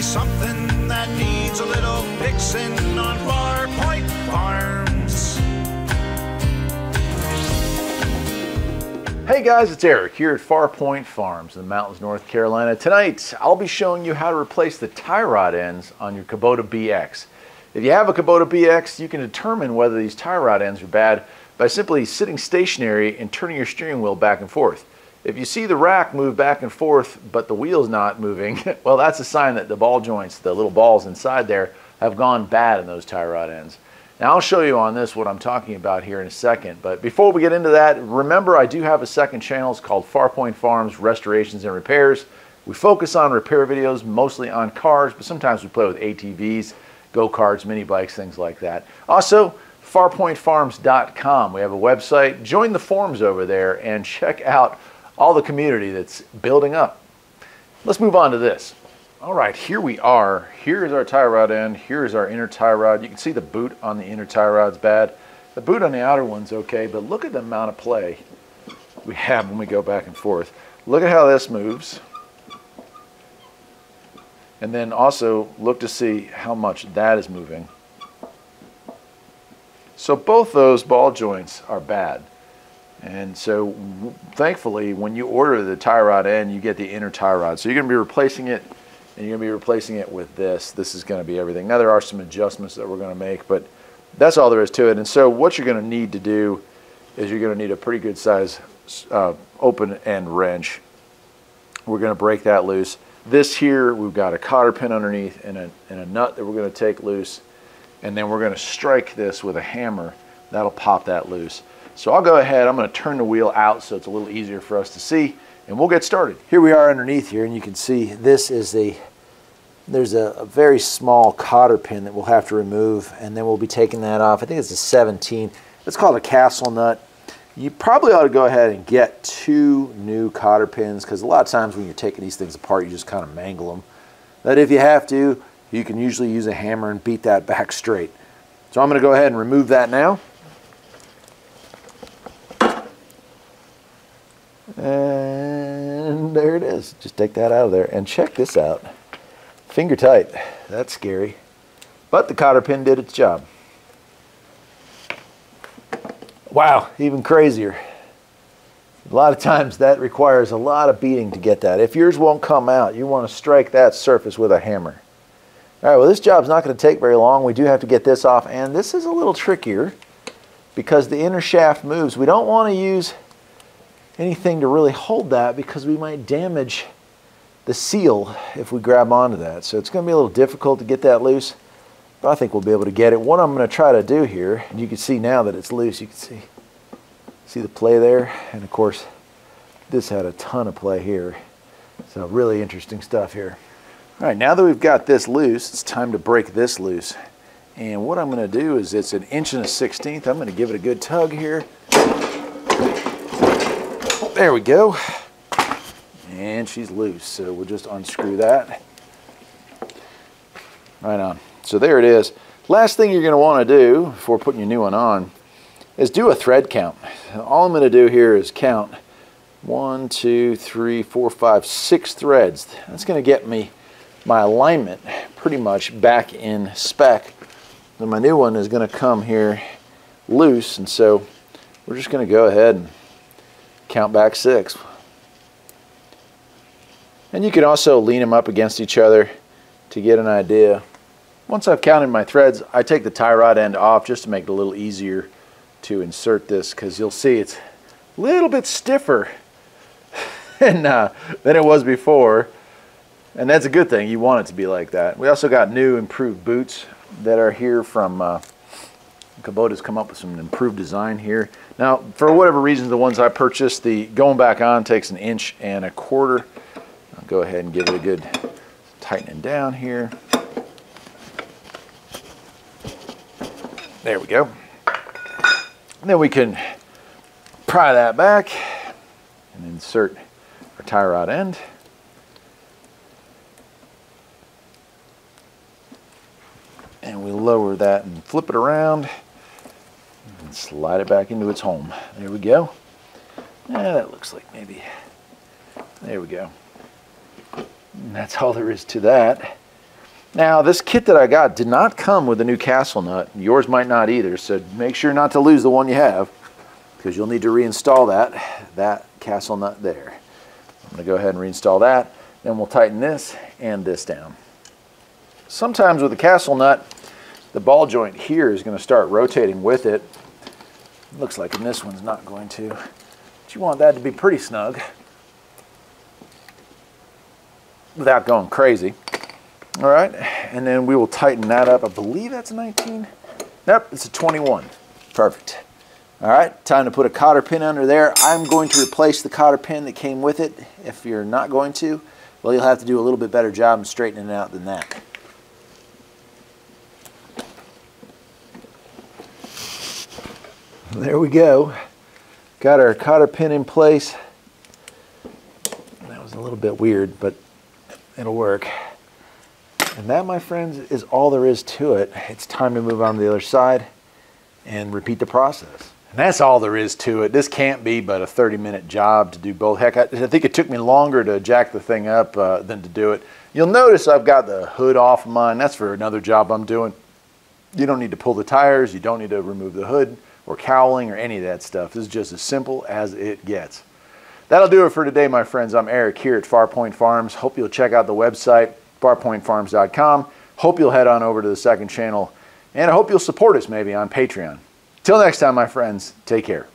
always something that needs a little fixing on Farpoint Farms. Hey guys, it's Eric here at Farpoint Farms in the mountains, North Carolina. Tonight, I'll be showing you how to replace the tie rod ends on your Kubota BX. If you have a Kubota BX, you can determine whether these tie rod ends are bad by simply sitting stationary and turning your steering wheel back and forth. If you see the rack move back and forth, but the wheel's not moving, well, that's a sign that the ball joints, the little balls inside there, have gone bad in those tie rod ends. Now, I'll show you on this what I'm talking about here in a second, but before we get into that, remember I do have a second channel. It's called Farpoint Farms Restorations and Repairs. We focus on repair videos, mostly on cars, but sometimes we play with ATVs, go-karts, mini bikes, things like that. Also, farpointfarms.com. We have a website. Join the forums over there and check out all the community that's building up. Let's move on to this. All right, here we are. Here's our tie rod end. Here's our inner tie rod. You can see the boot on the inner tie rod's bad. The boot on the outer one's okay, but look at the amount of play we have when we go back and forth. Look at how this moves. And then also look to see how much that is moving. So both those ball joints are bad. And so thankfully, when you order the tie rod end, you get the inner tie rod. So you're going to be replacing it, and you're going to be replacing it with this. This is going to be everything. Now there are some adjustments that we're going to make, but that's all there is to it. And so what you're going to need to do is you're going to need a pretty good size open end wrench. We're going to break that loose. This here, we've got a cotter pin underneath and a nut that we're going to take loose. And then we're going to strike this with a hammer. That'll pop that loose. So I'll go ahead, I'm going to turn the wheel out so it's a little easier for us to see, and we'll get started. Here we are underneath here, and you can see this is there's a very small cotter pin that we'll have to remove, and then we'll be taking that off. I think it's a 17. It's called a castle nut. You probably ought to go ahead and get 2 new cotter pins, because a lot of times when you're taking these things apart, you just kind of mangle them. But if you have to, you can usually use a hammer and beat that back straight. So I'm going to go ahead and remove that now. And there it is. Just take that out of there and check this out. Finger tight. That's scary. But the cotter pin did its job. Wow, even crazier. A lot of times that requires a lot of beating to get that. If yours won't come out, you want to strike that surface with a hammer. All right, well, this job's not going to take very long. We do have to get this off, and this is a little trickier because the inner shaft moves. We don't want to use anything to really hold that because we might damage the seal if we grab onto that. So it's going to be a little difficult to get that loose, but I think we'll be able to get it. What I'm going to try to do here, and you can see now that it's loose, you can see the play there, and of course this had a ton of play here. So really interesting stuff here. All right, now that we've got this loose, it's time to break this loose. And what I'm going to do is it's 1 1/16". I'm going to give it a good tug here. There we go. And she's loose, so we'll just unscrew that. Right on. So there it is. Last thing you're going to want to do before putting your new one on is do a thread count. All I'm going to do here is count 1, 2, 3, 4, 5, 6 threads. That's going to get me my alignment pretty much back in spec. Then my new one is going to come here loose, and so we're just going to go ahead and count back 6. And you can also lean them up against each other to get an idea. Once I've counted my threads, I take the tie rod end off just to make it a little easier to insert this, because you'll see it's a little bit stiffer than it was before. And that's a good thing. You want it to be like that. We also got new improved boots that are here from Kubota's come up with some improved design here. Now, for whatever reason, the ones I purchased, the going back on takes 1 1/4 inches. I'll go ahead and give it a good tightening down here. There we go. And then we can pry that back and insert our tie rod end. And we lower that and flip it around and slide it back into its home. There we go. Yeah, that looks like maybe, there we go. And that's all there is to that. Now, this kit that I got did not come with a new castle nut. Yours might not either, so make sure not to lose the one you have, because you'll need to reinstall that castle nut there. I'm going to go ahead and reinstall that. Then we'll tighten this and this down. Sometimes with the castle nut, the ball joint here is going to start rotating with it. Looks like in this one's not going to. But you want that to be pretty snug without going crazy. All right, and then we will tighten that up. I believe that's a 19. Nope, it's a 21. Perfect. All right, time to put a cotter pin under there. I'm going to replace the cotter pin that came with it. If you're not going to, well, you'll have to do a little bit better job in straightening it out than that. There we go. Got our cotter pin in place. That was a little bit weird, but it'll work. And that, my friends, is all there is to it. It's time to move on to the other side and repeat the process. And that's all there is to it. This can't be but a 30-minute job to do both. Heck, I think it took me longer to jack the thing up than to do it. You'll notice I've got the hood off of mine. That's for another job I'm doing. You don't need to pull the tires. You don't need to remove the hood or cowling or any of that stuff. This is just as simple as it gets. That'll do it for today, my friends. I'm Eric here at Farpoint Farms. Hope you'll check out the website, farpointfarms.com. Hope you'll head on over to the second channel, and I hope you'll support us maybe on Patreon. Till next time, my friends, take care.